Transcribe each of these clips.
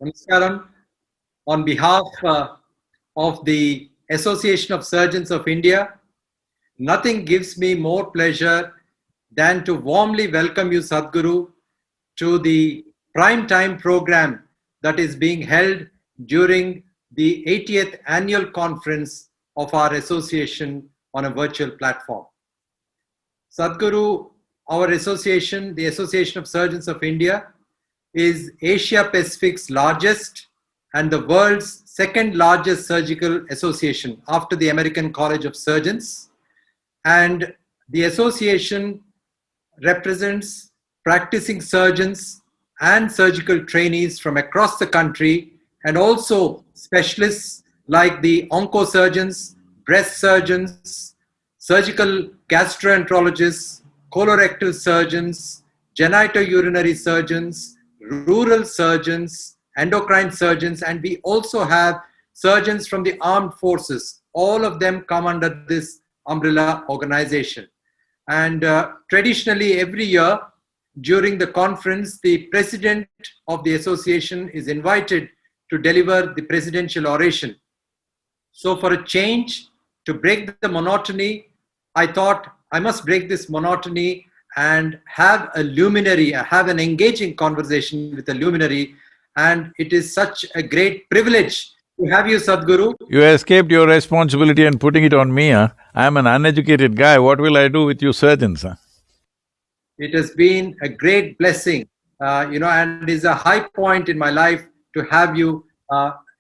Namaskaram. On behalf of the Association of Surgeons of India, nothing gives me more pleasure than to warmly welcome you, Sadhguru, to the prime time program that is being held during the 80th annual conference of our association on a virtual platform. Sadhguru, our association, the Association of Surgeons of India, is Asia Pacific's largest and the world's second largest surgical association after the American College of Surgeons. And the association represents practicing surgeons and surgical trainees from across the country, and also specialists like the oncosurgeons, breast surgeons, surgical gastroenterologists, colorectal surgeons, genitourinary surgeons, rural surgeons, endocrine surgeons, and we also have surgeons from the armed forces. All of them come under this umbrella organization. And traditionally, every year during the conference, the president of the association is invited to deliver the presidential oration. So for a change, to break the monotony, I thought I must break this monotony and have a luminary, have an engaging conversation with a luminary. And it is such a great privilege to have you, Sadhguru. You escaped your responsibility and putting it on me, huh? I'm an uneducated guy, what will I do with you surgeons, huh? It has been a great blessing, and is a high point in my life to have you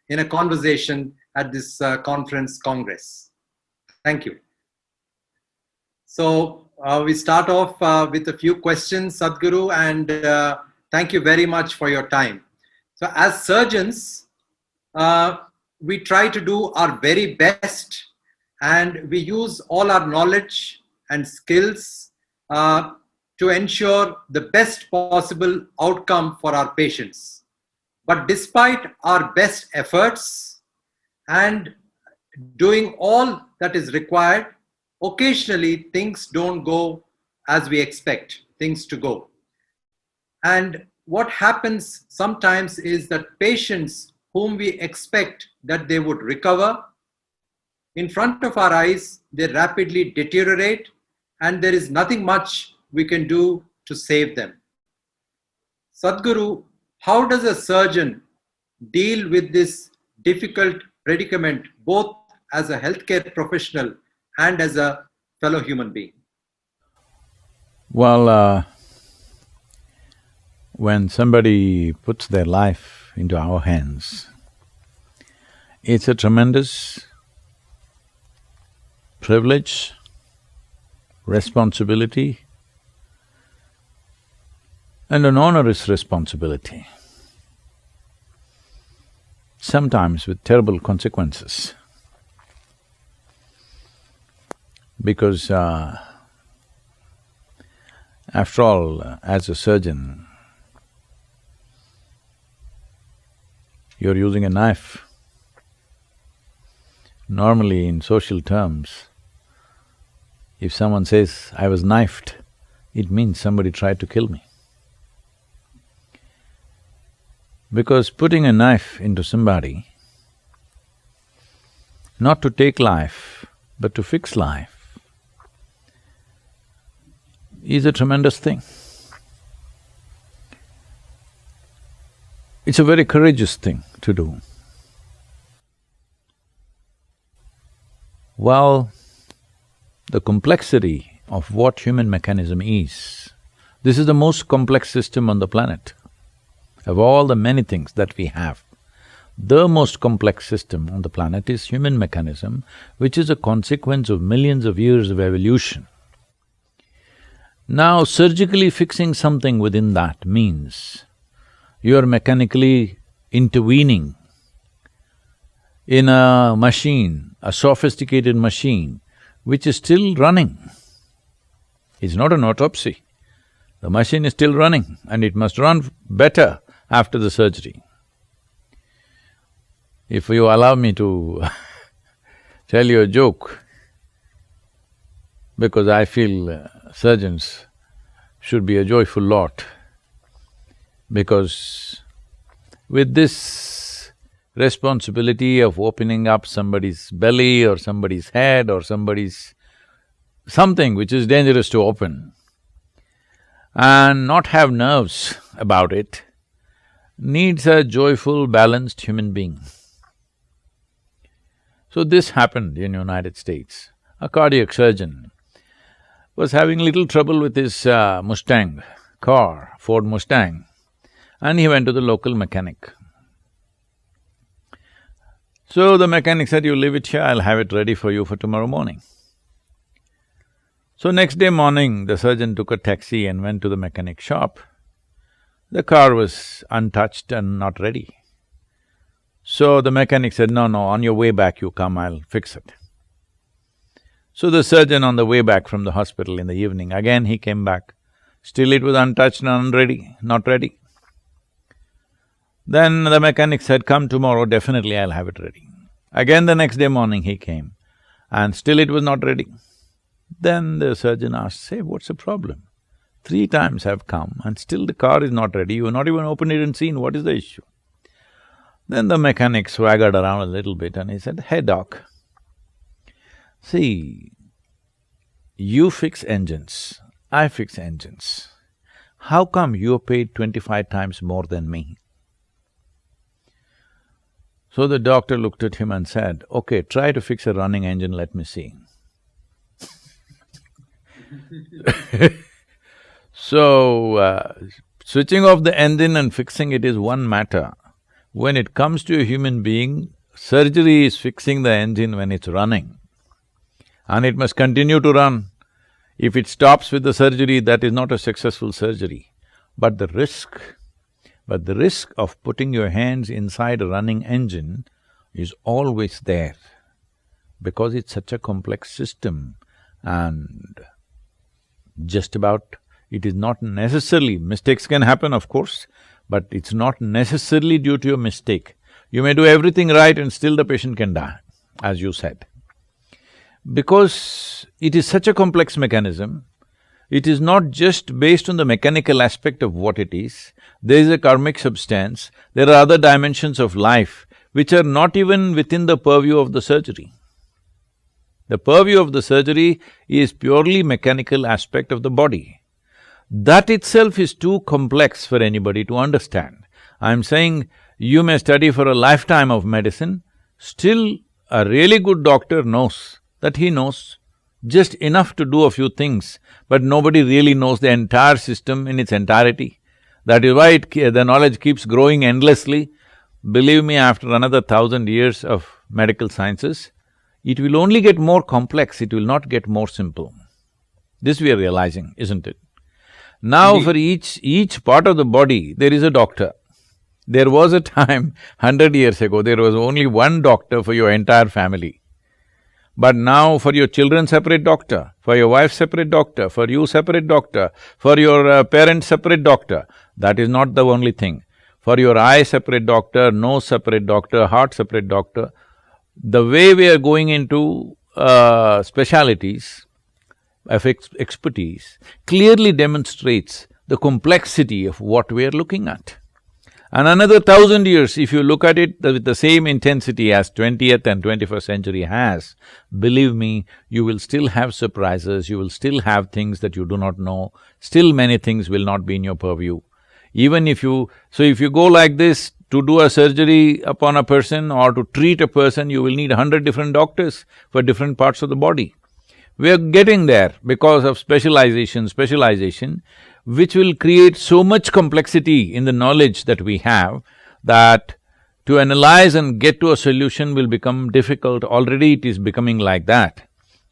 in a conversation at this congress. Thank you. So we start off with a few questions, Sadhguru, and thank you very much for your time. So as surgeons, we try to do our very best, and we use all our knowledge and skills to ensure the best possible outcome for our patients. But despite our best efforts and doing all that is required, occasionally things don't go as we expect things to go. And what happens sometimes is that patients whom we expect that they would recover, in front of our eyes, they rapidly deteriorate, and there is nothing much we can do to save them. Sadhguru, how does a surgeon deal with this difficult predicament, both as a healthcare professional and as a fellow human being? Well, when somebody puts their life into our hands, it's a tremendous privilege, responsibility, and an onerous responsibility, sometimes with terrible consequences. Because after all, as a surgeon, you're using a knife. Normally, in social terms, if someone says, "I was knifed," it means somebody tried to kill me. Because putting a knife into somebody, not to take life, but to fix life, is a tremendous thing. It's a very courageous thing to do. Well, the complexity of what human mechanism is, this is the most complex system on the planet. Of all the many things that we have, the most complex system on the planet is human mechanism, which is a consequence of millions of years of evolution. Now, surgically fixing something within that means you are mechanically intervening in a machine, a sophisticated machine, which is still running. It's not an autopsy. The machine is still running, and it must run better after the surgery. If you allow me to tell you a joke, because I feel surgeons should be a joyful lot, because with this responsibility of opening up somebody's belly or somebody's head or somebody's… something which is dangerous to open, and not have nerves about it, needs a joyful, balanced human being. So this happened in United States. A cardiac surgeon was having little trouble with his Mustang car, Ford Mustang, and he went to the local mechanic. So the mechanic said, "You leave it here, I'll have it ready for you for tomorrow morning." So next day morning, the surgeon took a taxi and went to the mechanic shop. The car was untouched and not ready. So the mechanic said, "No, no, on your way back you come, I'll fix it." So the surgeon on the way back from the hospital in the evening, again he came back. Still it was untouched and unready, not ready. Then the mechanic said, "Come tomorrow, definitely I'll have it ready." Again the next day morning he came, and still it was not ready. Then the surgeon asked, "Say, what's the problem? 3 times I've come and still the car is not ready, you've not even opened it and seen, what is the issue?" Then the mechanic swaggered around a little bit and he said, "Hey doc, see, you fix engines, I fix engines. How come you're paid 25 times more than me?" So the doctor looked at him and said, "Okay, try to fix a running engine, let me see." So, switching off the engine and fixing it is one matter. When it comes to a human being, surgery is fixing the engine when it's running, and it must continue to run. If it stops with the surgery, that is not a successful surgery. But the risk of putting your hands inside a running engine is always there, because it's such a complex system, and just about… it is not necessarily… mistakes can happen, of course, but it's not necessarily due to your mistake. You may do everything right and still the patient can die, as you said. Because it is such a complex mechanism, it is not just based on the mechanical aspect of what it is, there is a karmic substance, there are other dimensions of life which are not even within the purview of the surgery. The purview of the surgery is purely mechanical aspect of the body. That itself is too complex for anybody to understand. I'm saying you may study for a lifetime of medicine, still a really good doctor knows that he knows just enough to do a few things, but nobody really knows the entire system in its entirety. That is why the knowledge keeps growing endlessly. Believe me, after another 1,000 years of medical sciences, it will only get more complex, it will not get more simple. This we are realizing, isn't it? Now for each part of the body, there is a doctor. There was a time, 100 years ago, there was only one doctor for your entire family. But now for your children separate doctor, for your wife separate doctor, for you separate doctor, for your parents separate doctor. That is not the only thing. For your eye separate doctor, nose separate doctor, heart separate doctor. The way we are going into specialities of expertise clearly demonstrates the complexity of what we are looking at. And another 1,000 years, if you look at it with the same intensity as 20th and 21st century has, believe me, you will still have surprises, you will still have things that you do not know, still many things will not be in your purview. Even if you… so if you go like this, to do a surgery upon a person or to treat a person, you will need 100 different doctors for different parts of the body. We are getting there because of specialization, which will create so much complexity in the knowledge that we have that to analyze and get to a solution will become difficult. Already it is becoming like that.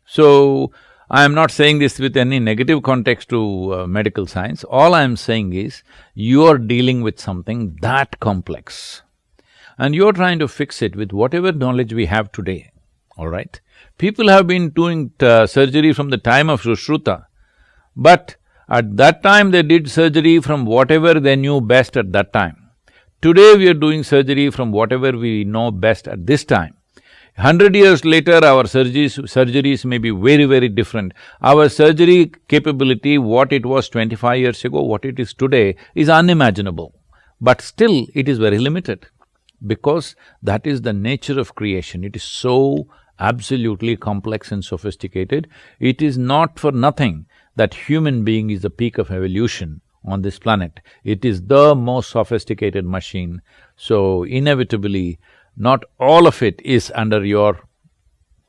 So, I am not saying this with any negative context to medical science. All I am saying is, you are dealing with something that complex and you are trying to fix it with whatever knowledge we have today, all right? People have been doing surgery from the time of Sushruta, but at that time they did surgery from whatever they knew best at that time. Today we are doing surgery from whatever we know best at this time. 100 years later, our surgeries may be very, very different. Our surgery capability, what it was 25 years ago, what it is today, is unimaginable. but still it is very limited, because that is the nature of creation. It is so absolutely complex and sophisticated. It is not for nothing that human being is the peak of evolution on this planet. It is the most sophisticated machine, so inevitably, not all of it is under your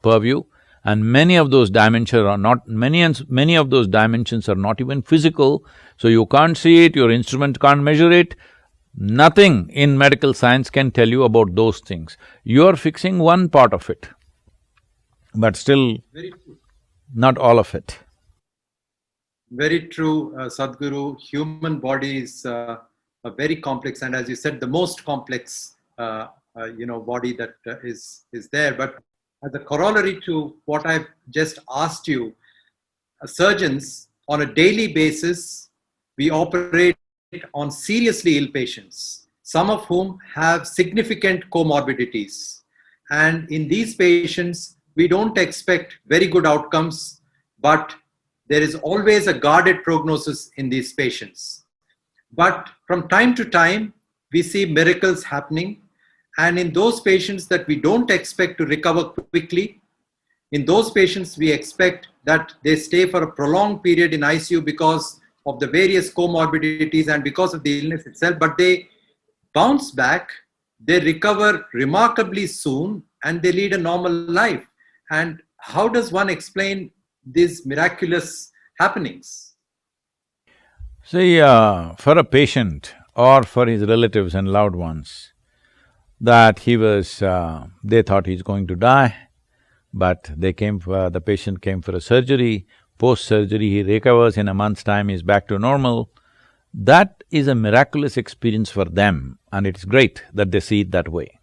purview, and many of those dimensions are not… many of those dimensions are not even physical, so you can't see it, your instrument can't measure it. Nothing in medical science can tell you about those things. You're fixing one part of it, but still Very true. not all of it. Very true, Sadhguru. Human body is a very complex, and as you said, the most complex, body that is there. But as a corollary to what I've just asked you, surgeons on a daily basis, we operate on seriously ill patients, some of whom have significant comorbidities. And in these patients, we don't expect very good outcomes, but there is always a guarded prognosis in these patients. But from time to time, we see miracles happening. And in those patients that we don't expect to recover quickly, in those patients, we expect that they stay for a prolonged period in ICU because of the various comorbidities and because of the illness itself, but they bounce back, they recover remarkably soon, and they lead a normal life. And how does one explain these miraculous happenings? See, for a patient or for his relatives and loved ones, that they thought he's going to die, but the patient came for a surgery, post-surgery he recovers, in a month's time he's back to normal. That is a miraculous experience for them, and it's great that they see it that way.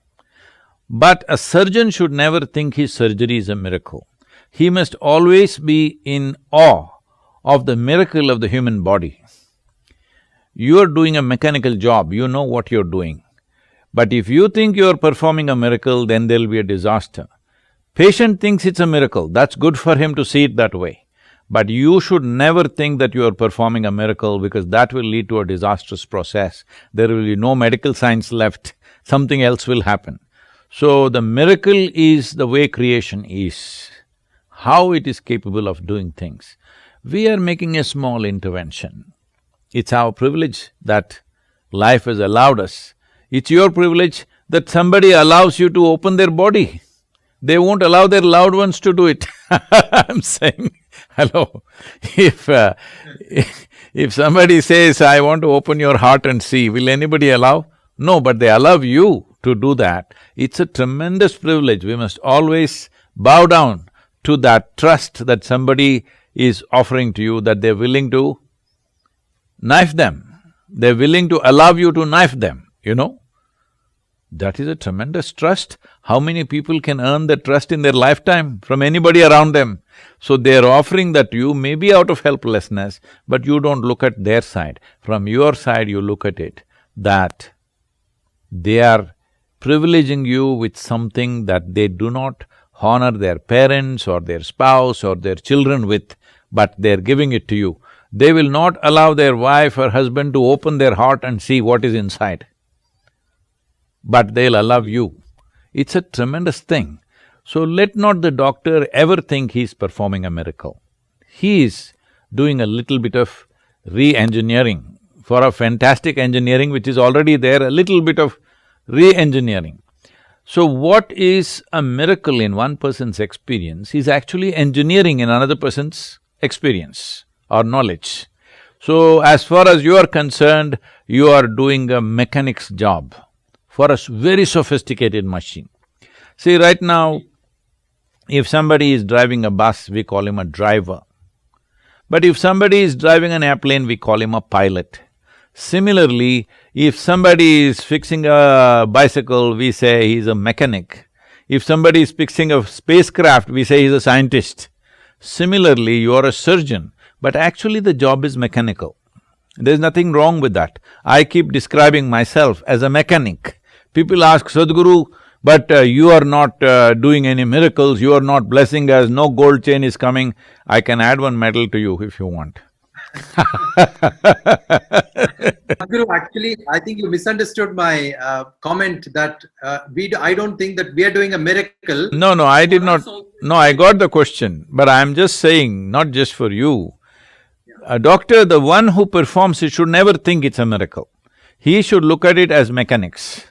But a surgeon should never think his surgery is a miracle. He must always be in awe of the miracle of the human body. You're doing a mechanical job, you know what you're doing. But if you think you're performing a miracle, then there'll be a disaster. Patient thinks it's a miracle, that's good for him to see it that way. But you should never think that you are performing a miracle, because that will lead to a disastrous process. There will be no medical science left, something else will happen. So the miracle is the way creation is, how it is capable of doing things. We are making a small intervention. It's our privilege that life has allowed us. It's your privilege that somebody allows you to open their body. They won't allow their loved ones to do it. I'm saying, hello, if somebody says, I want to open your heart and see, will anybody allow? No, but they allow you to do that. It's a tremendous privilege. We must always bow down to that trust that somebody is offering to you, that they're willing to knife them. They're willing to allow you to knife them, you know? That is a tremendous trust. How many people can earn that trust in their lifetime from anybody around them? So they're offering that to you, maybe out of helplessness, but you don't look at their side. From your side, you look at it, that they are privileging you with something that they do not honor their parents or their spouse or their children with, but they're giving it to you. They will not allow their wife or husband to open their heart and see what is inside, but they'll allow you. It's a tremendous thing. So let not the doctor ever think he's performing a miracle. He is doing a little bit of re-engineering for a fantastic engineering which is already there, a little bit of re-engineering. So what is a miracle in one person's experience is actually engineering in another person's experience or knowledge. So as far as you are concerned, you are doing a mechanic's job for a very sophisticated machine. See, right now, if somebody is driving a bus, we call him a driver. But if somebody is driving an airplane, we call him a pilot. Similarly, if somebody is fixing a bicycle, we say he's a mechanic. If somebody is fixing a spacecraft, we say he's a scientist. Similarly, you are a surgeon, but actually the job is mechanical. There's nothing wrong with that. I keep describing myself as a mechanic. People ask, Sadhguru, but you are not doing any miracles, you are not blessing us, no gold chain is coming. I can add one medal to you if you want. Sadhguru, actually, I think you misunderstood my comment that I don't think that we are doing a miracle. No, no, I did not… No, I got the question, but I'm just saying, not just for you. A doctor, the one who performs it, should never think it's a miracle. He should look at it as mechanics.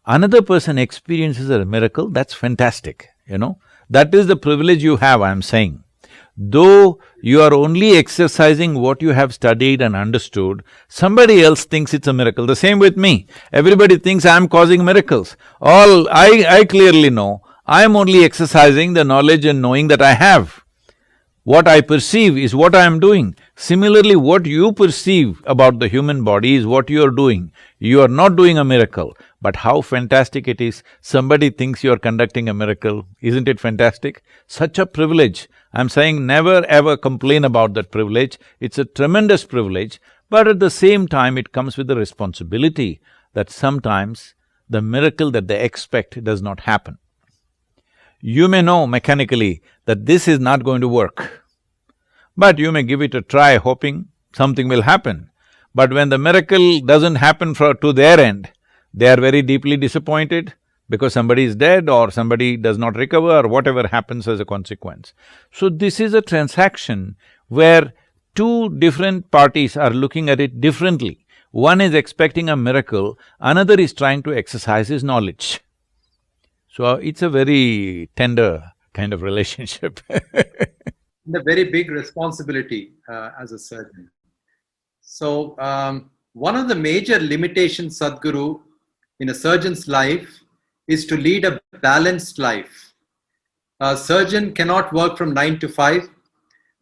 Another person experiences a miracle, that's fantastic, you know. That is the privilege you have, I'm saying. Though you are only exercising what you have studied and understood, somebody else thinks it's a miracle. The same with me. Everybody thinks I'm causing miracles. I clearly know, I'm only exercising the knowledge and knowing that I have. What I perceive is what I am doing. Similarly, what you perceive about the human body is what you are doing. You are not doing a miracle, but how fantastic it is, somebody thinks you are conducting a miracle. Isn't it fantastic? Such a privilege. I'm saying never ever complain about that privilege. It's a tremendous privilege, but at the same time it comes with the responsibility that sometimes the miracle that they expect does not happen. You may know mechanically that this is not going to work, but you may give it a try hoping something will happen. But when the miracle doesn't happen to their end, they are very deeply disappointed because somebody is dead or somebody does not recover or whatever happens as a consequence. So this is a transaction where two different parties are looking at it differently. One is expecting a miracle, another is trying to exercise his knowledge. So it's a very tender kind of relationship. A very big responsibility as a surgeon. So, one of the major limitations, Sadhguru, in a surgeon's life is to lead a balanced life. A surgeon cannot work from 9 to 5.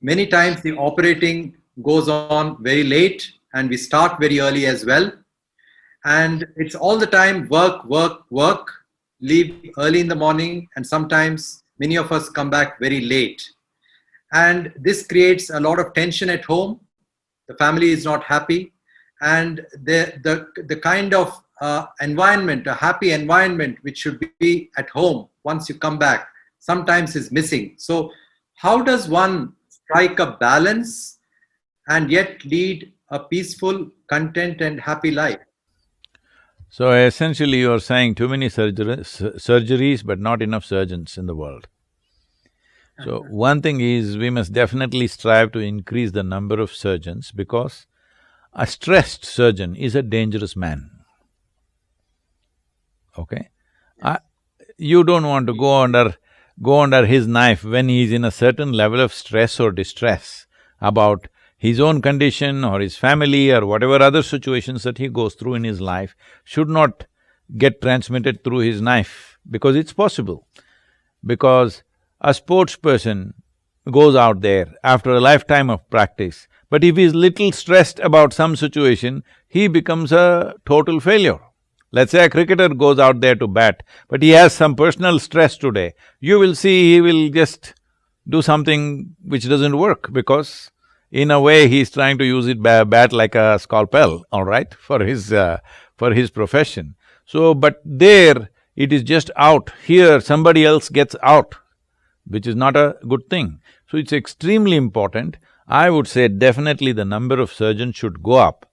Many times the operating goes on very late and we start very early as well. And it's all the time work, work, work, leave early in the morning, and sometimes many of us come back very late. And this creates a lot of tension at home. The family is not happy, and the kind of environment, a happy environment which should be at home once you come back, sometimes is missing. So how does one strike a balance and yet lead a peaceful, content and happy life? So essentially you are saying too many surgeries but not enough surgeons in the world. So one thing is, we must definitely strive to increase the number of surgeons because a stressed surgeon is a dangerous man, okay? You don't want to go under his knife when he is in a certain level of stress or distress about his own condition or his family or whatever other situations that he goes through in his life should not get transmitted through his knife, because it's possible. Because a sports person goes out there after a lifetime of practice, but if he's little stressed about some situation, he becomes a total failure. Let's say a cricketer goes out there to bat, but he has some personal stress today, you will see he will just do something which doesn't work because in a way he's trying to use it bat like a scalpel, all right, for his profession. So, but there it is just out, here somebody else gets out, which is not a good thing. So it's extremely important. I would say definitely the number of surgeons should go up,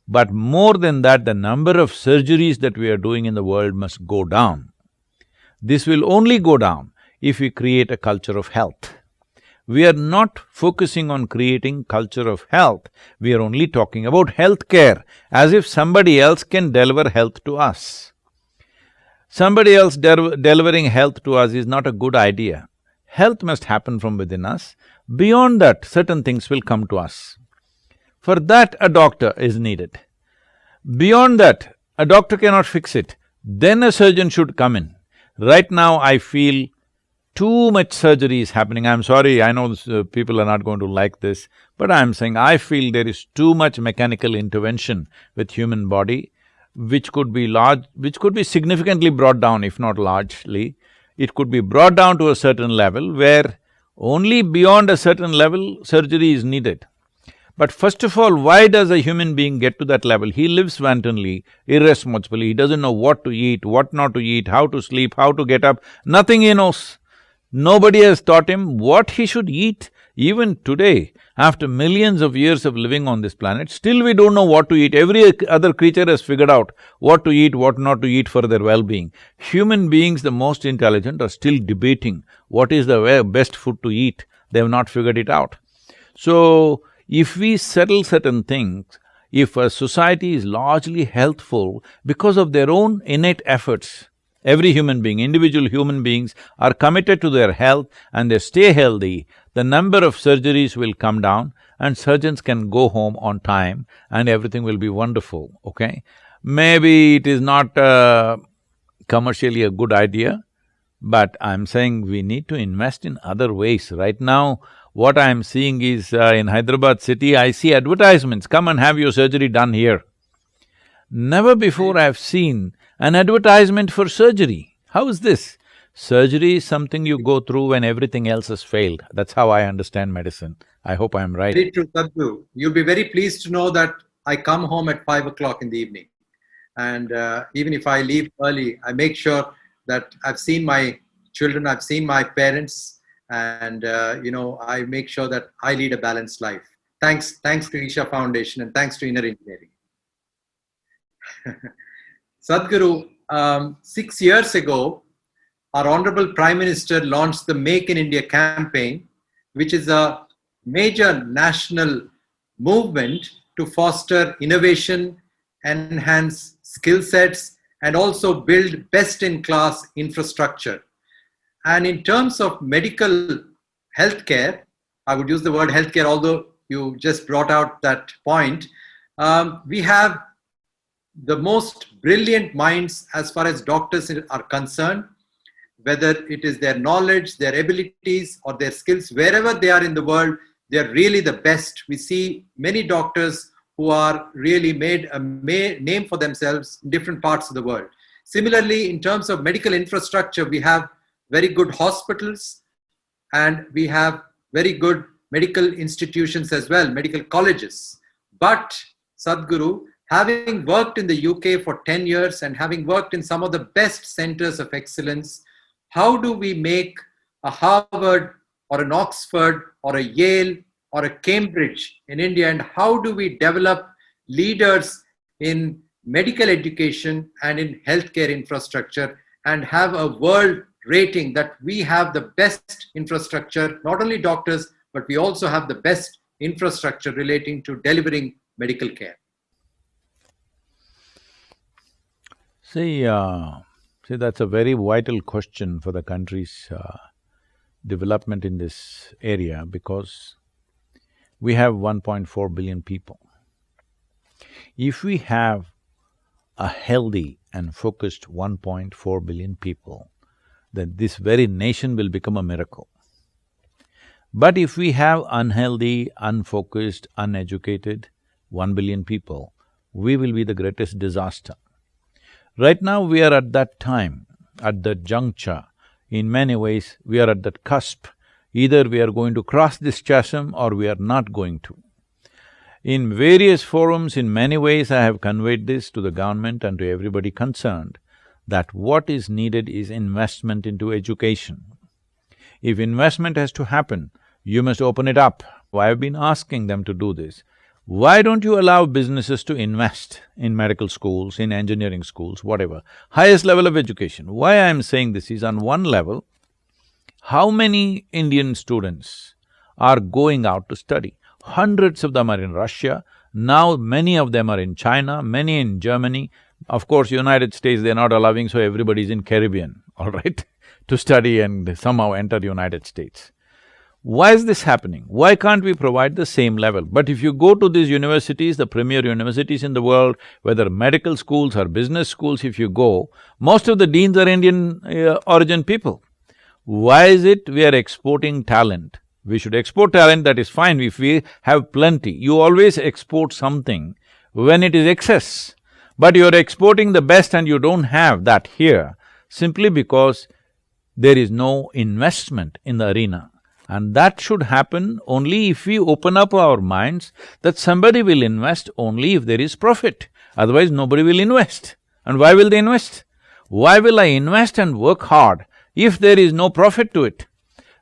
but more than that, the number of surgeries that we are doing in the world must go down. This will only go down if we create a culture of health. We are not focusing on creating culture of health, we are only talking about healthcare, as if somebody else can deliver health to us. Somebody else delivering health to us is not a good idea. Health must happen from within us. Beyond that, certain things will come to us. For that, a doctor is needed. Beyond that, a doctor cannot fix it. Then a surgeon should come in. Right now, I feel too much surgery is happening. I'm sorry, I know people are not going to like this, but I'm saying I feel there is too much mechanical intervention with human body, which could be significantly brought down, if not largely. It could be brought down to a certain level where only beyond a certain level surgery is needed. But first of all, why does a human being get to that level? He lives wantonly, irresponsibly, he doesn't know what to eat, what not to eat, how to sleep, how to get up, nothing he knows. Nobody has taught him what he should eat. Even today, After millions of years of living on this planet, still we don't know what to eat. Every other creature has figured out what to eat, what not to eat for their well-being. Human beings, the most intelligent, are still debating what is the best food to eat. They have not figured it out. So, if we settle certain things, if a society is largely healthful because of their own innate efforts, every human being, individual human beings are committed to their health and they stay healthy, the number of surgeries will come down and surgeons can go home on time and everything will be wonderful, okay? Maybe it is not commercially a good idea, but I'm saying we need to invest in other ways. Right now, what I'm seeing is in Hyderabad city, I see advertisements, come and have your surgery done here. Never before I've seen an advertisement for surgery. How is this? Surgery is something you go through when everything else has failed. That's how I understand medicine. I hope I'm right. Very true, Sadhguru. You'll be very pleased to know that I come home at 5 o'clock in the evening. And even if I leave early, I make sure that I've seen my children, I've seen my parents, and I make sure that I lead a balanced life. Thanks to Isha Foundation and thanks to Inner Engineering. Sadhguru, 6 years ago, our Honorable Prime Minister launched the Make in India campaign, which is a major national movement to foster innovation, enhance skill sets, and also build best-in-class infrastructure. And in terms of medical healthcare, I would use the word healthcare, although you just brought out that point, we have the most brilliant minds as far as doctors are concerned, whether it is their knowledge, their abilities, or their skills, wherever they are in the world, they are really the best. We see many doctors who are really made a name for themselves in different parts of the world. Similarly, in terms of medical infrastructure, we have very good hospitals and we have very good medical institutions as well, medical colleges. But Sadhguru, having worked in the UK for 10 years and having worked in some of the best centers of excellence, how do we make a Harvard or an Oxford or a Yale or a Cambridge in India, and how do we develop leaders in medical education and in healthcare infrastructure and have a world rating that we have the best infrastructure, not only doctors, but we also have the best infrastructure relating to delivering medical care? See, that's a very vital question for the country's development in this area, because we have 1.4 billion people. If we have a healthy and focused 1.4 billion people, then this very nation will become a miracle. But if we have unhealthy, unfocused, uneducated 1 billion people, we will be the greatest disaster. Right now we are at that time, at that juncture. In many ways, we are at that cusp. Either we are going to cross this chasm or we are not going to. In various forums, in many ways, I have conveyed this to the government and to everybody concerned, that what is needed is investment into education. If investment has to happen, you must open it up. I've been asking them to do this. Why don't you allow businesses to invest in medical schools, in engineering schools, whatever, highest level of education? Why I'm saying this is, on one level, how many Indian students are going out to study? Hundreds of them are in Russia, now many of them are in China, many in Germany. Of course, United States they're not allowing, so everybody's in Caribbean, all right, to study and somehow enter United States. Why is this happening? Why can't we provide the same level? But if you go to these universities, the premier universities in the world, whether medical schools or business schools, if you go, most of the deans are Indian origin people. Why is it we are exporting talent? We should export talent, that is fine if we have plenty. You always export something when it is excess. But you're exporting the best and you don't have that here, simply because there is no investment in the arena. And that should happen only if we open up our minds that somebody will invest only if there is profit, otherwise nobody will invest. And why will they invest? Why will I invest and work hard if there is no profit to it?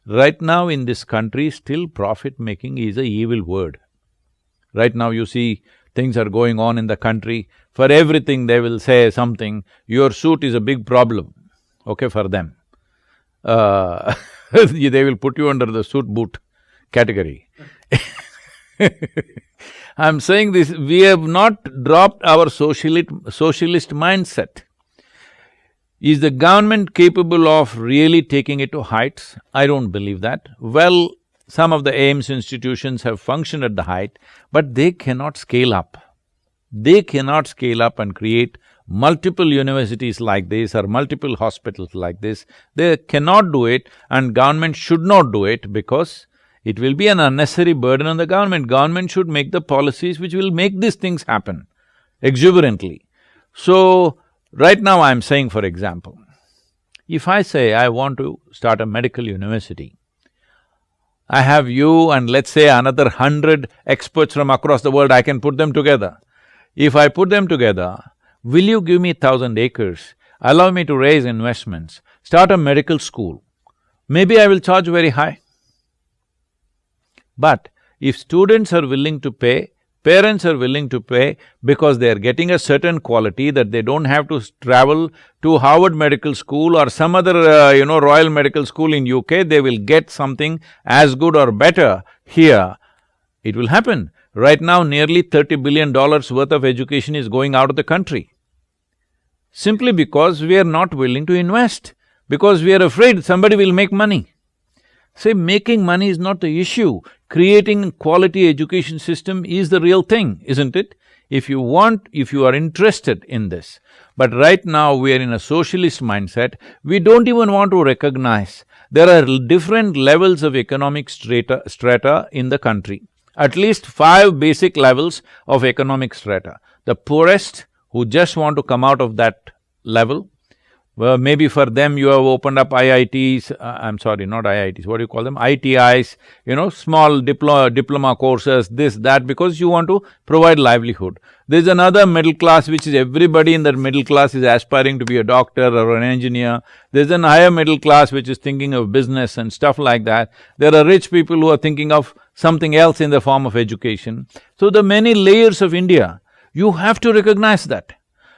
Right now in this country, still profit-making is a evil word. Right now you see things are going on in the country, for everything they will say something, your suit is a big problem, okay, for them. They will put you under the suit boot category. I'm saying this, we have not dropped our socialist mindset. Is the government capable of really taking it to heights? I don't believe that. Well, some of the AIIMS institutions have functioned at the height, but they cannot scale up. They cannot scale up and create multiple universities like this or multiple hospitals like this. They cannot do it, and government should not do it because it will be an unnecessary burden on the government. Government should make the policies which will make these things happen exuberantly. So, right now I'm saying, for example, if I say I want to start a medical university, I have you and let's say another 100 experts from across the world, I can put them together. If I put them together, will you give me 1,000 acres, allow me to raise investments, start a medical school? Maybe I will charge very high. But if students are willing to pay, parents are willing to pay because they are getting a certain quality that they don't have to travel to Harvard Medical School or some other, Royal Medical School in UK, they will get something as good or better here, it will happen. Right now, nearly $30 billion worth of education is going out of the country. Simply because we are not willing to invest, because we are afraid somebody will make money. Say, making money is not the issue. Creating quality education system is the real thing, isn't it? If you are interested in this. But right now we are in a socialist mindset, we don't even want to recognize there are different levels of economic strata in the country. At least 5 basic levels of economic strata. The poorest who just want to come out of that level, well, maybe for them you have opened up IITs, I'm sorry, not IITs, what do you call them? ITIs, small diploma courses, this, that, because you want to provide livelihood. There's another middle class which is everybody in that middle class is aspiring to be a doctor or an engineer. There's an higher middle class which is thinking of business and stuff like that. There are rich people who are thinking of something else in the form of education. So the many layers of India, you have to recognize that.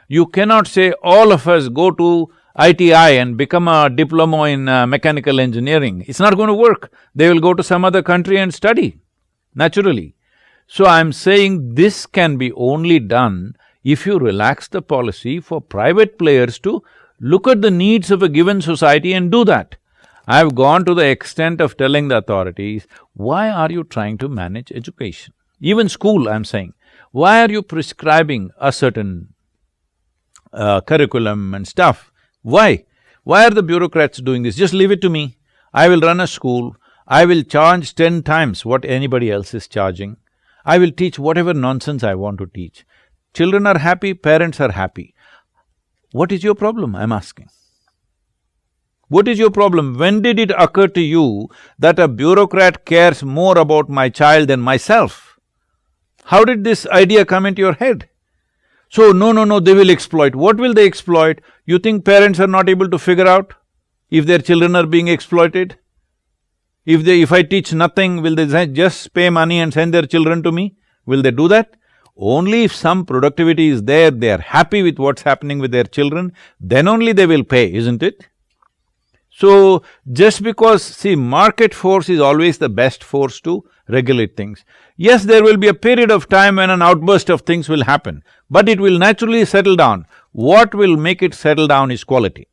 You cannot say all of us go to ITI and become a diploma in mechanical engineering. It's not going to work. They will go to some other country and study, naturally. So I'm saying this can be only done if you relax the policy for private players to look at the needs of a given society and do that. I've gone to the extent of telling the authorities, why are you trying to manage education? Even school, I'm saying, why are you prescribing a certain curriculum and stuff? Why? Why are the bureaucrats doing this? Just leave it to me. I will run a school, I will charge 10 times what anybody else is charging. I will teach whatever nonsense I want to teach. Children are happy, parents are happy. What is your problem, I'm asking? What is your problem? When did it occur to you that a bureaucrat cares more about my child than myself? How did this idea come into your head? So, no, they will exploit. What will they exploit? You think parents are not able to figure out if their children are being exploited? If I teach nothing, will they just pay money and send their children to me? Will they do that? Only if some productivity is there, they are happy with what's happening with their children, then only they will pay, isn't it? So, just because, see, market force is always the best force to regulate things. Yes, there will be a period of time when an outburst of things will happen, but it will naturally settle down. What will make it settle down is quality.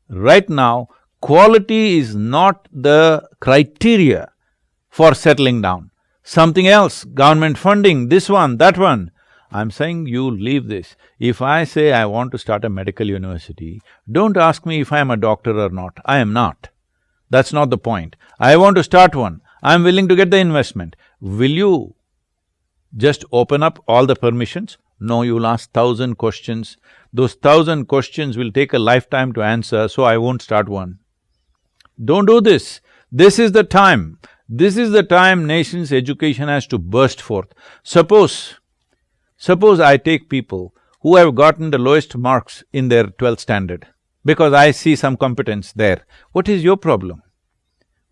Right now, quality is not the criteria for settling down. Something else, government funding, this one, that one. I'm saying you leave this. If I say I want to start a medical university, don't ask me if I am a doctor or not. I am not. That's not the point. I want to start one. I'm willing to get the investment. Will you just open up all the permissions? No, you'll ask 1,000 questions. Those 1,000 questions will take a lifetime to answer, so I won't start one. Don't do this. This is the time. This is the time nation's education has to burst forth. Suppose I take people who have gotten the lowest marks in their 12th standard, because I see some competence there. What is your problem?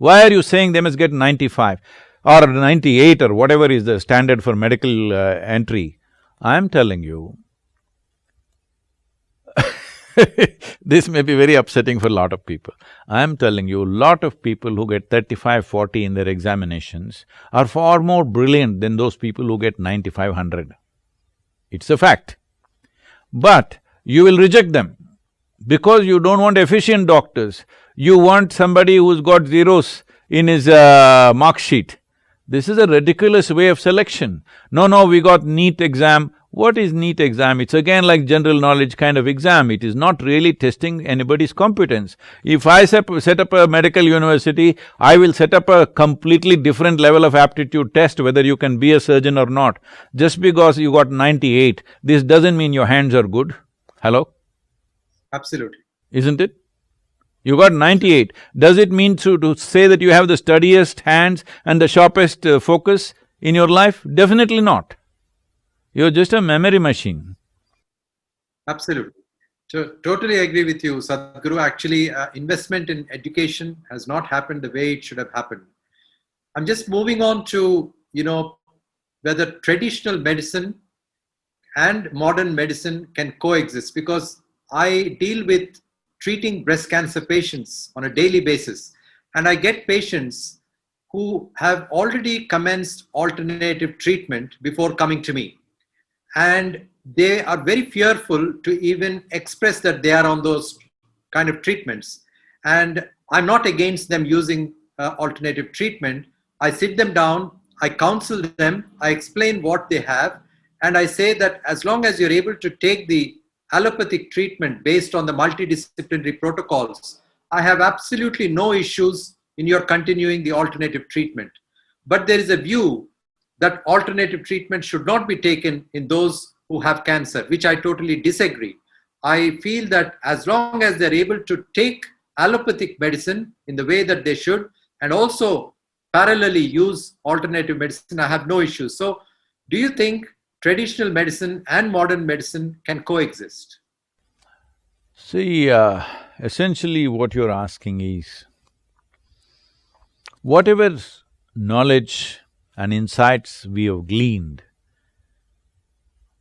Why are you saying they must get 95 or 98 or whatever is the standard for medical entry? I'm telling you, this may be very upsetting for a lot of people. I'm telling you, a lot of people who get 35, 40 in their examinations are far more brilliant than those people who get 95, 100. It's a fact. But you will reject them because you don't want efficient doctors. You want somebody who's got zeros in his mark sheet. This is a ridiculous way of selection. No, we got NEET exam. What is NEET exam? It's again like general knowledge kind of exam. It is not really testing anybody's competence. If I set up a medical university, I will set up a completely different level of aptitude test whether you can be a surgeon or not. Just because you got 98, this doesn't mean your hands are good. Hello? Absolutely. Isn't it? You got 98. Does it mean to say that you have the steadiest hands and the sharpest focus in your life? Definitely not. You're just a memory machine. Absolutely. Totally agree with you, Sadhguru. Actually, investment in education has not happened the way it should have happened. I'm just moving on to, whether traditional medicine and modern medicine can coexist, because I deal with treating breast cancer patients on a daily basis, and I get patients who have already commenced alternative treatment before coming to me. And they are very fearful to even express that they are on those kind of treatments. And I'm not against them using alternative treatment. I sit them down, I counsel them, I explain what they have, and I say that as long as you're able to take the allopathic treatment based on the multidisciplinary protocols, I have absolutely no issues in your continuing the alternative treatment. But there is a view that alternative treatment should not be taken in those who have cancer, which I totally disagree. I feel that as long as they're able to take allopathic medicine in the way that they should, and also parallelly use alternative medicine, I have no issues. So do you think traditional medicine and modern medicine can coexist? See, essentially what you're asking is, whatever knowledge and insights we have gleaned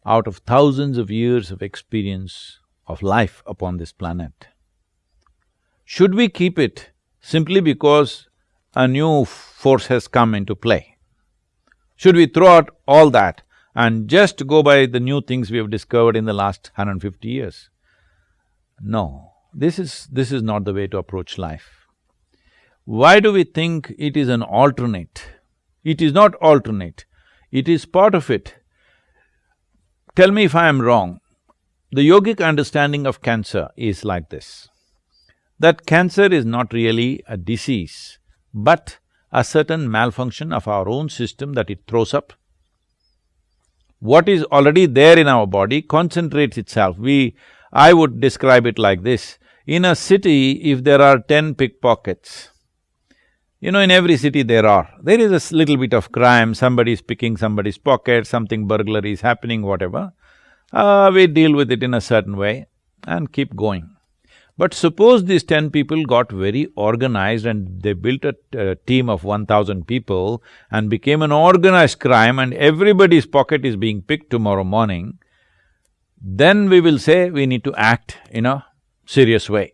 out of thousands of years of experience of life upon this planet, should we keep it simply because a new force has come into play? Should we throw out all that and just go by the new things we have discovered in the last 150 years? No, this is not the way to approach life. Why do we think it is an alternate? It is not alternate, it is part of it. Tell me if I am wrong. The yogic understanding of cancer is like this, that cancer is not really a disease, but a certain malfunction of our own system that it throws up. What is already there in our body concentrates itself. I would describe it like this. In a city, if there are 10 pickpockets, in every city there is a little bit of crime, somebody is picking somebody's pocket, something burglary is happening, whatever. We deal with it in a certain way and keep going. But suppose these 10 people got very organized and they built a team of 1,000 people and became an organized crime, and everybody's pocket is being picked tomorrow morning, then we will say we need to act in a serious way.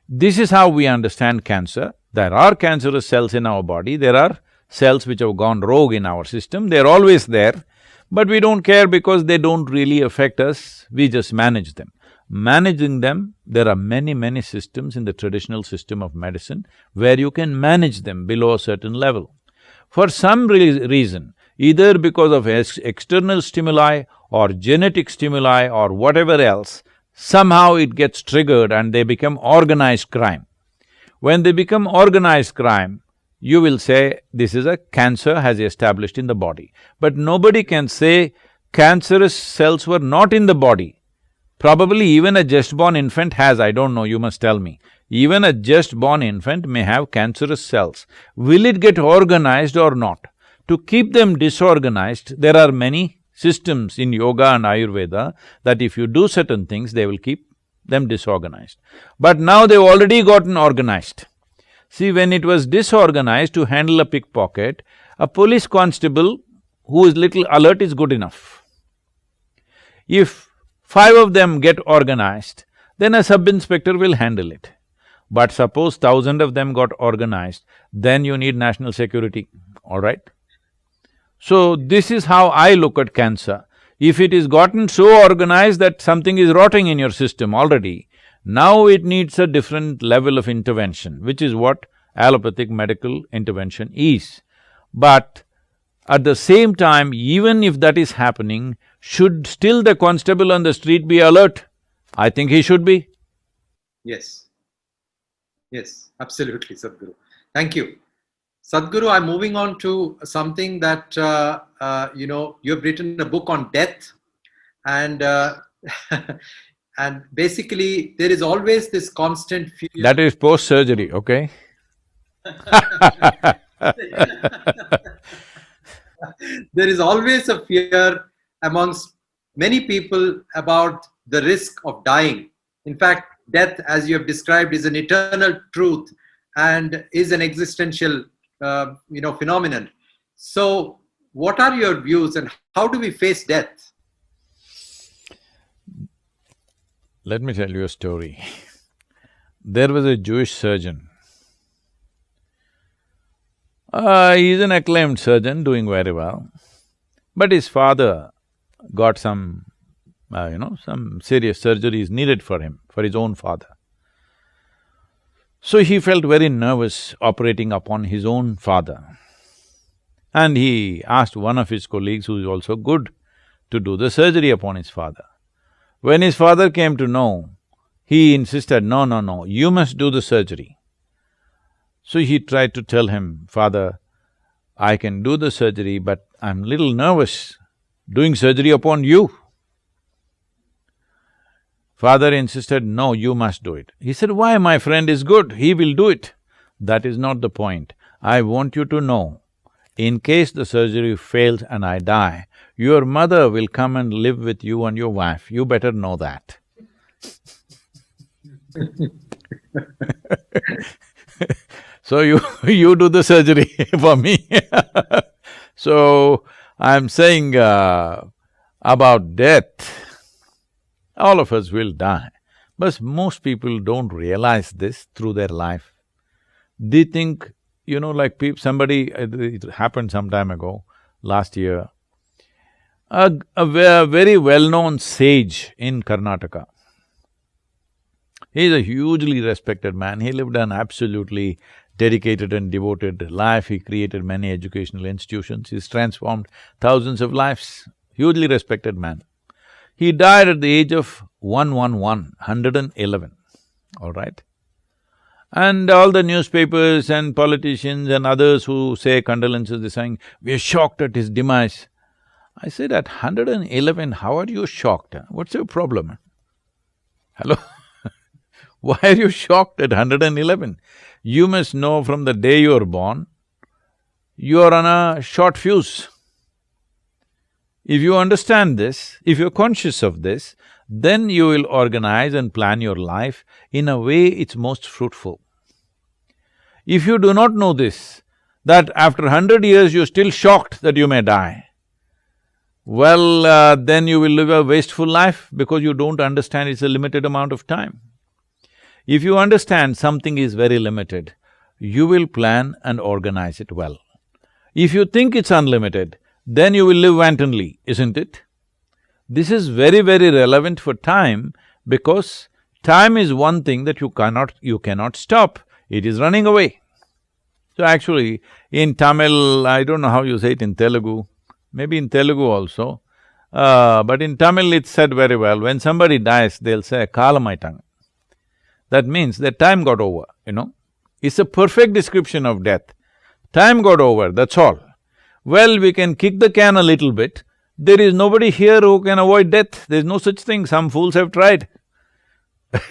This is how we understand cancer. There are cancerous cells in our body, there are cells which have gone rogue in our system, they're always there, but we don't care because they don't really affect us, we just manage them. Managing them, there are many systems in the traditional system of medicine where you can manage them below a certain level. For some reason, either because of external stimuli or genetic stimuli or whatever else, somehow it gets triggered and they become organized crime. When they become organized crime, you will say this is a cancer has established in the body. But nobody can say cancerous cells were not in the body. Probably even a just-born infant has, I don't know, you must tell me. Even a just-born infant may have cancerous cells. Will it get organized or not? To keep them disorganized, there are many systems in yoga and Ayurveda that if you do certain things, they will keep them disorganized. But now they've already gotten organized. See, when it was disorganized to handle a pickpocket, a police constable who is little alert is good enough. If 5 of them get organized, then a sub-inspector will handle it. But suppose 1,000 of them got organized, then you need national security, all right? So, this is how I look at cancer. If it is gotten so organized that something is rotting in your system already, now it needs a different level of intervention, which is what allopathic medical intervention is. But at the same time, even if that is happening, should still the constable on the street be alert? I think he should be. Yes. Yes, absolutely, Sadhguru. Thank you. Sadhguru, I'm moving on to something that, you have written a book on death, and and basically there is always this constant fear. That is post-surgery, okay? There is always a fear amongst many people about the risk of dying. In fact, death, as you have described, is an eternal truth and is an existential, phenomenon. So, what are your views, and how do we face death? Let me tell you a story. There was a Jewish surgeon. He's an acclaimed surgeon, doing very well. But his father got some serious surgeries needed for him, for his own father. So he felt very nervous operating upon his own father. And he asked one of his colleagues, who is also good, to do the surgery upon his father. When his father came to know, he insisted, no, you must do the surgery. So he tried to tell him, Father, I can do the surgery, but I'm little nervous doing surgery upon you. Father insisted, no, you must do it. He said, why? My friend is good, he will do it. That is not the point. I want you to know, in case the surgery fails and I die, your mother will come and live with you and your wife. You better know that. So you do the surgery for me. So, I'm saying about death, all of us will die, but most people don't realize this through their life. They think, like somebody… it happened some time ago, last year, a very well-known sage in Karnataka. He is a hugely respected man. He lived an absolutely dedicated and devoted life. He created many educational institutions. He's transformed thousands of lives. Hugely respected man. He died at the age of 111, all right? And all the newspapers and politicians and others who say condolences, they're saying, we are shocked at his demise. I said, at 111, how are you shocked? What's your problem? Hello? Why are you shocked at 111? You must know from the day you are born, you are on a short fuse. If you understand this, if you're conscious of this, then you will organize and plan your life in a way it's most fruitful. If you do not know this, that after 100 years you're still shocked that you may die, well, then you will live a wasteful life because you don't understand it's a limited amount of time. If you understand something is very limited, you will plan and organize it well. If you think it's unlimited, then you will live wantonly, isn't it? This is very, very relevant for time because time is one thing that you cannot stop, it is running away. So actually, in Tamil, I don't know how you say it in Telugu, maybe in Telugu also, but in Tamil it's said very well, when somebody dies, they'll say, "Kalamaitangu." That means that time got over, It's a perfect description of death. Time got over, that's all. Well, we can kick the can a little bit. There is nobody here who can avoid death. There's no such thing. Some fools have tried.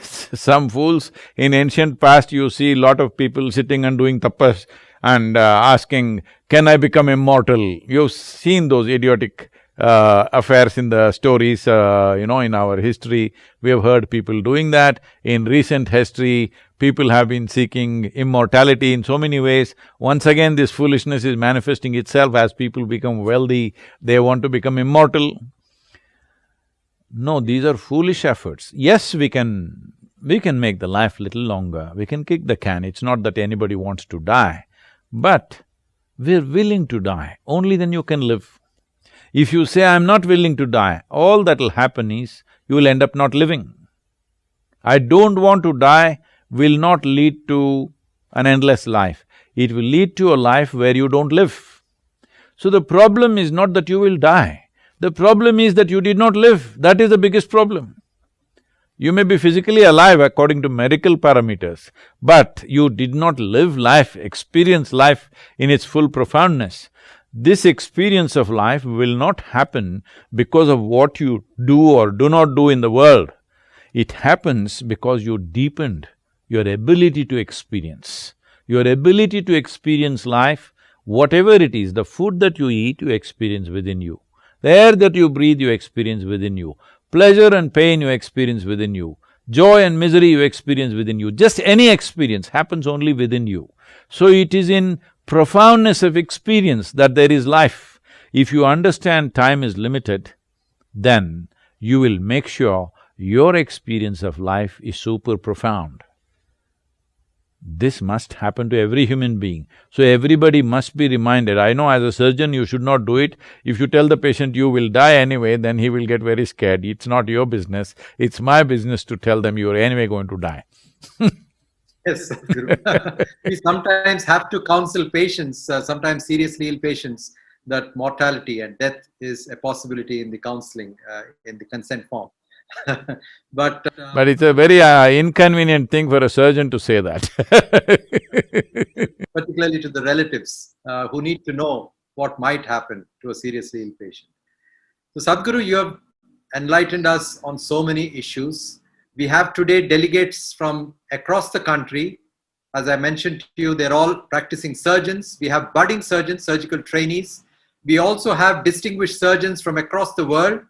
Some fools in ancient past, you see a lot of people sitting and doing tapas and asking, can I become immortal? You've seen those idiotic affairs in the stories, in our history, we have heard people doing that. In recent history, people have been seeking immortality in so many ways. Once again, this foolishness is manifesting itself as people become wealthy, they want to become immortal. No, these are foolish efforts. Yes, we can make the life little longer, we can kick the can, it's not that anybody wants to die, but we're willing to die, only then you can live. If you say, I'm not willing to die, all that'll happen is, you will end up not living. I don't want to die will not lead to an endless life, it will lead to a life where you don't live. So the problem is not that you will die, the problem is that you did not live, that is the biggest problem. You may be physically alive according to medical parameters, but you did not live life, experience life in its full profoundness. This experience of life will not happen because of what you do or do not do in the world. It happens because you deepened your ability to experience. Your ability to experience life, whatever it is, the food that you eat, you experience within you. The air that you breathe, you experience within you. Pleasure and pain you experience within you. Joy and misery you experience within you. Just any experience happens only within you. So it is in profoundness of experience that there is life. If you understand time is limited, then you will make sure your experience of life is super profound. This must happen to every human being. So everybody must be reminded. I know as a surgeon you should not do it. If you tell the patient you will die anyway, then he will get very scared. It's not your business, it's my business to tell them you are anyway going to die. Yes, Sadhguru. We sometimes have to counsel patients, sometimes seriously ill patients, that mortality and death is a possibility in the counseling, in the consent form. But it's a very inconvenient thing for a surgeon to say that. particularly to the relatives who need to know what might happen to a seriously ill patient. So Sadhguru, you have enlightened us on so many issues. We have today delegates from across the country. As I mentioned to you, they're all practicing surgeons. We have budding surgeons, surgical trainees. We also have distinguished surgeons from across the world.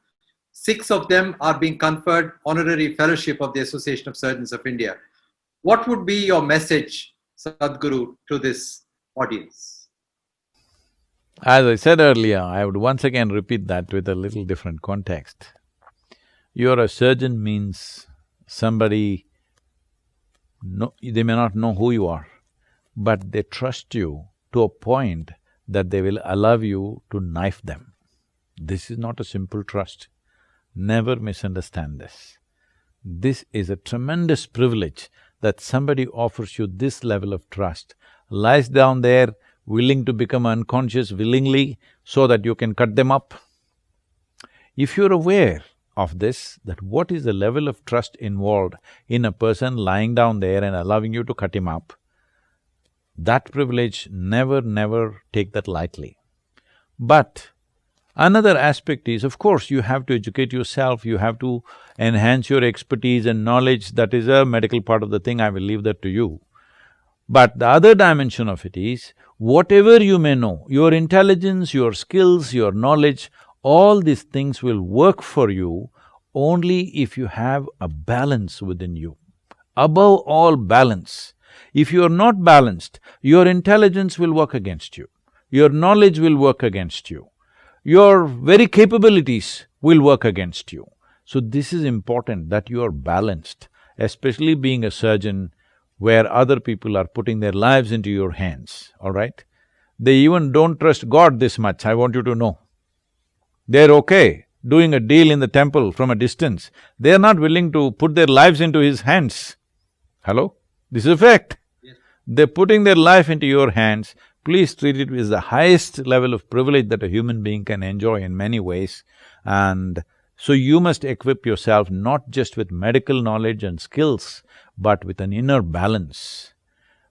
6 of them are being conferred honorary fellowship of the Association of Surgeons of India. What would be your message, Sadhguru, to this audience? As I said earlier, I would once again repeat that with a little different context. You're a surgeon means somebody, they may not know who you are, but they trust you to a point that they will allow you to knife them. This is not a simple trust. Never misunderstand this. This is a tremendous privilege that somebody offers you this level of trust, lies down there, willing to become unconscious willingly so that you can cut them up. If you're aware of this, that what is the level of trust involved in a person lying down there and allowing you to cut him up, that privilege, never take that lightly. But another aspect is, of course, you have to educate yourself, you have to enhance your expertise and knowledge, that is a medical part of the thing, I will leave that to you. But the other dimension of it is, whatever you may know, your intelligence, your skills, your knowledge, all these things will work for you only if you have a balance within you. Above all, balance. If you are not balanced, your intelligence will work against you, your knowledge will work against you, your very capabilities will work against you. So this is important that you are balanced, especially being a surgeon where other people are putting their lives into your hands, all right? They even don't trust God this much, I want you to know. They're okay doing a deal in the temple from a distance, they're not willing to put their lives into His hands. Hello? This is a fact. Yes. They're putting their life into your hands. Please treat it as the highest level of privilege that a human being can enjoy in many ways. And so you must equip yourself not just with medical knowledge and skills, but with an inner balance.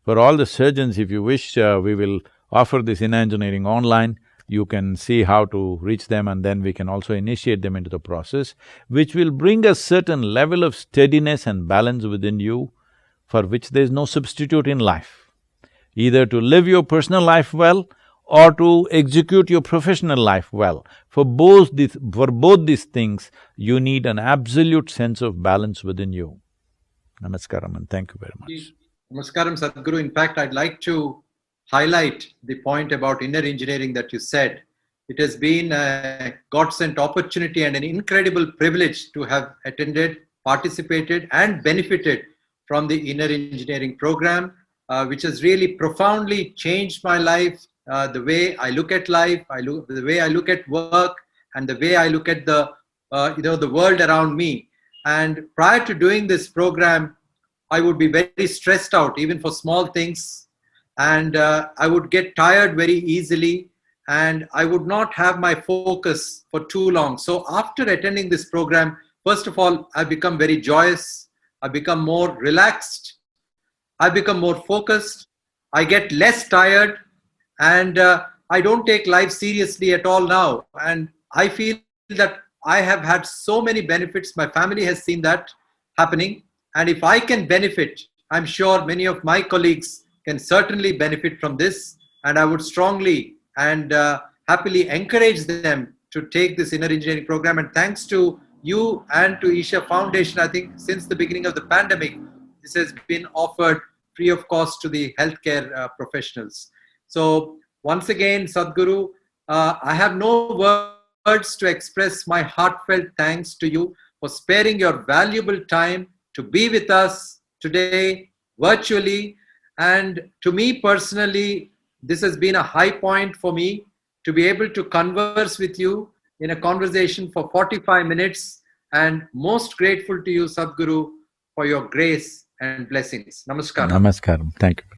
For all the surgeons, if you wish, we will offer this in engineering online. You can see how to reach them, and then we can also initiate them into the process, which will bring a certain level of steadiness and balance within you, for which there is no substitute in life. Either to live your personal life well or to execute your professional life well. For both these things, you need an absolute sense of balance within you. Namaskaram and thank you very much. Namaskaram, Sadhguru. In fact, I'd like to highlight the point about inner engineering that you said. It has been a God-sent opportunity and an incredible privilege to have attended, participated, and benefited from the inner engineering program, which has really profoundly changed my life, the way I look at life, the way I look at work, and the way I look at the the world around me. And prior to doing this program, I would be very stressed out, even for small things, and I would get tired very easily, and I would not have my focus for too long. So after attending this program, first of all, I become very joyous, I become more relaxed, I become more focused, I get less tired, and I don't take life seriously at all now. And I feel that I have had so many benefits. My family has seen that happening. And if I can benefit, I'm sure many of my colleagues can certainly benefit from this. And I would strongly and happily encourage them to take this inner engineering program. And thanks to you and to Isha Foundation, I think since the beginning of the pandemic, this has been offered free of cost to the healthcare professionals. So once again, Sadhguru, I have no words to express my heartfelt thanks to you for sparing your valuable time to be with us today virtually. And to me personally, this has been a high point for me to be able to converse with you in a conversation for 45 minutes. And most grateful to you, Sadhguru, for your grace and blessings. Namaskar. Namaskaram. Thank you.